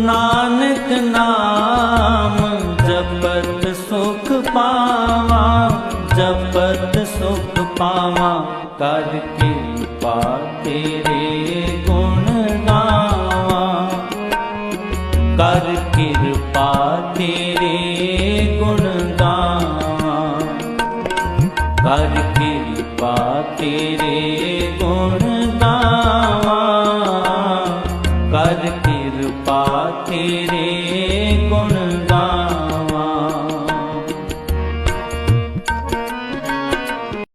नानक नाम जपत सुख पावा, जपत सुख पावा। कर कृपा तेरे गुण गावा, कर कृपा तेरे गुण गावा। कर